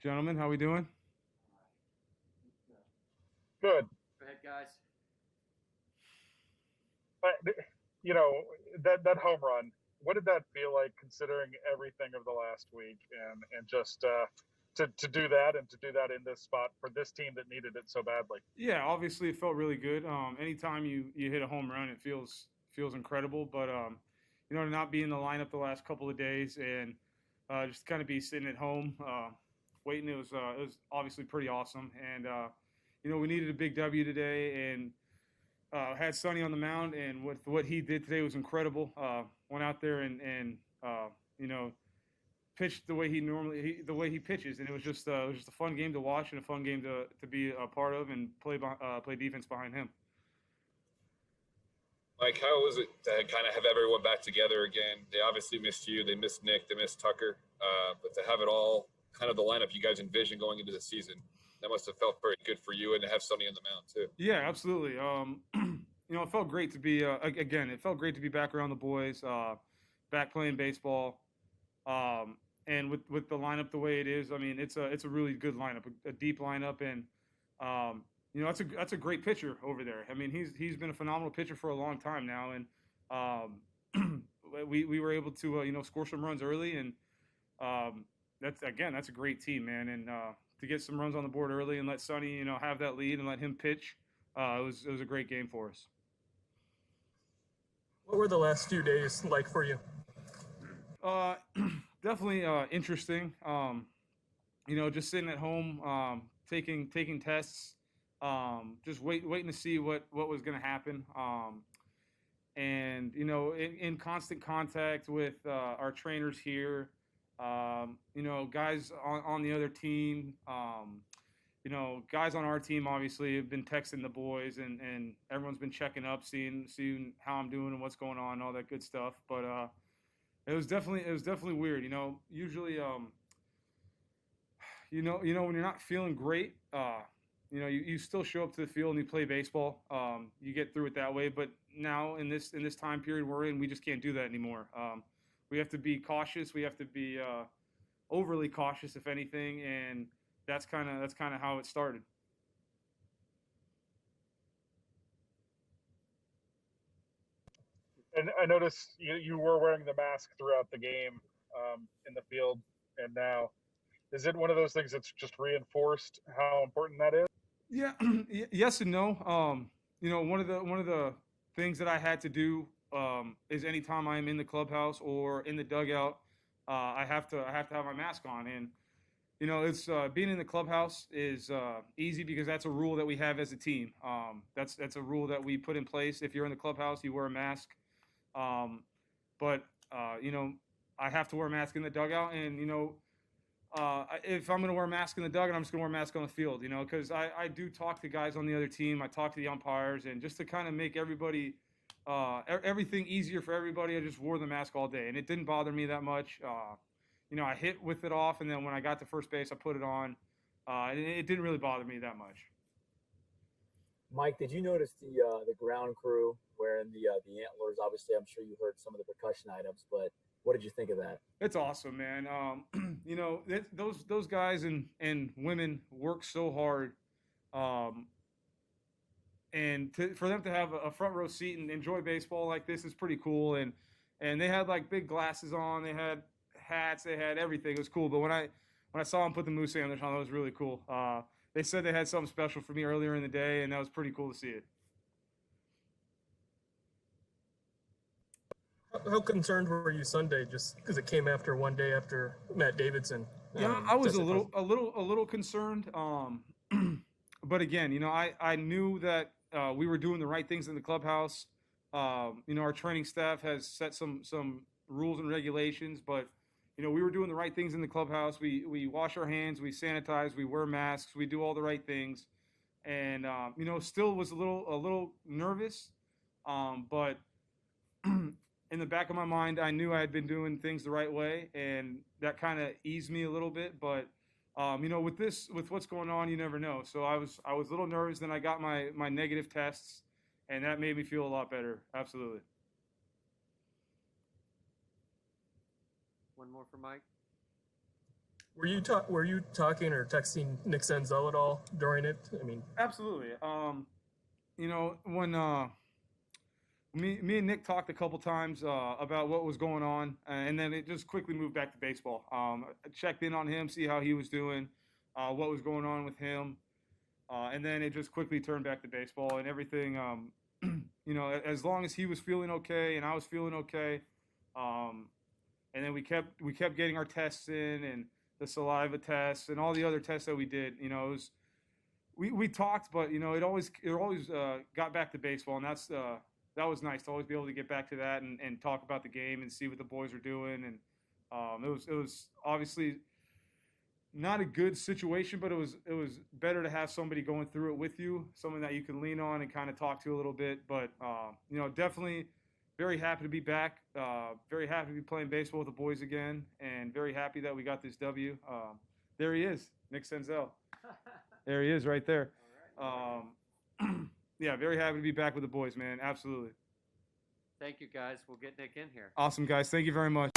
Gentlemen, how we doing? Good. Go ahead, guys. But, you know, that home run, what did that feel like considering everything of the last week and just to do that and to do that in this spot for this team that needed it so badly? Yeah, obviously it felt really good. Anytime you hit a home run, it feels incredible. But to not be in the lineup the last couple of days and just kind of be sitting at home waiting, it was obviously pretty awesome. And we needed a big W today, and had Sonny on the mound, and what he did today was incredible. Went out there and you know pitched the way the way he pitches, and it was just a fun game to watch and a fun game to be a part of and play defense behind him. Mike, how was it to kind of have everyone back together again? They obviously missed you. They missed Nick. They missed Tucker. But to have it all kind of the lineup you guys envisioned going into the season, that must have felt very good for you and to have Sonny on the mound too. Yeah, absolutely. It felt great to be again. It felt great to be back around the boys, back playing baseball, and with the lineup the way it is. I mean, it's a really good lineup, a deep lineup, and that's a great pitcher over there. I mean, he's been a phenomenal pitcher for a long time now, and we were able to score some runs early, and that's a great team, man, and to get some runs on the board early and let Sonny have that lead and let him pitch, it was a great game for us. What were the last few days like for you? Uh, Definitely interesting. Just sitting at home, taking tests, just waiting to see what was going to happen. And in constant contact with our trainers here, guys on the other team, guys on our team obviously have been texting the boys, and everyone's been checking up, seeing how I'm doing and what's going on, all that good stuff. But it was definitely weird. Usually, when you're not feeling great, you still show up to the field and you play baseball. You get through it that way. But now in this time period we're in, we just can't do that anymore. We have to be cautious. We have to be overly cautious, if anything, and that's kind of how it started. And I noticed you were wearing the mask throughout the game in the field, and now is it one of those things that's just reinforced how important that is? Yeah, yes and no. One of the things that I had to do is anytime I'm in the clubhouse or in the dugout, I have to have my mask on, and it's being in the clubhouse is easy because that's a rule that we have as a team. That's a rule that we put in place. If you're in the clubhouse, you wear a mask. Um, but I have to wear a mask in the dugout, and if I'm going to wear a mask in the dugout, I'm just going to wear a mask on the field, because I do talk to guys on the other team. I talk to the umpires, and just to kind of make everything easier for everybody, I just wore the mask all day, and it didn't bother me that much. I hit with it off, and then when I got to first base, I put it on. And it didn't really bother me that much. Mike, did you notice the ground crew wearing the antlers? Obviously, I'm sure you heard some of the percussion items, but what did you think of that? It's awesome, man. Those guys and women work so hard, um, and for them to have a front row seat and enjoy baseball like this is pretty cool. And they had like big glasses on, they had hats, they had everything. It was cool. But when I saw them put the moose antlers on, that was really cool. They said they had something special for me earlier in the day, and that was pretty cool to see it. How concerned were you Sunday just because it came after one day after Matt Davidson? Yeah, I was a tested little, positive? a little concerned. But again, I knew that we were doing the right things in the clubhouse. Our training staff has set some rules and regulations, but we were doing the right things in the clubhouse. We wash our hands, we sanitize, we wear masks, we do all the right things, and still was a little nervous, but in the back of my mind, I knew I had been doing things the right way, and that kind of eased me a little bit. But with what's going on, you never know. So I was a little nervous. Then I got my negative tests, and that made me feel a lot better. Absolutely. One more for Mike. Were you talking or texting Nick Senzel at all during it? I mean, Absolutely. When me and Nick talked a couple times about what was going on, and then it just quickly moved back to baseball. I checked in on him, see how he was doing, what was going on with him, and then it just quickly turned back to baseball and everything. As long as he was feeling okay and I was feeling okay, and then we kept getting our tests in and the saliva tests and all the other tests that we did. It was we talked, but it always got back to baseball, and that was nice to always be able to get back to that and talk about the game and see what the boys are doing. And it was obviously not a good situation, but it was better to have somebody going through it with you, someone that you can lean on and kind of talk to a little bit. But definitely very happy to be back. Very happy to be playing baseball with the boys again, and very happy that we got this W. There he is, Nick Senzel. There he is, right there. Yeah, very happy to be back with the boys, man. Absolutely. Thank you, guys. We'll get Nick in here. Awesome, guys. Thank you very much.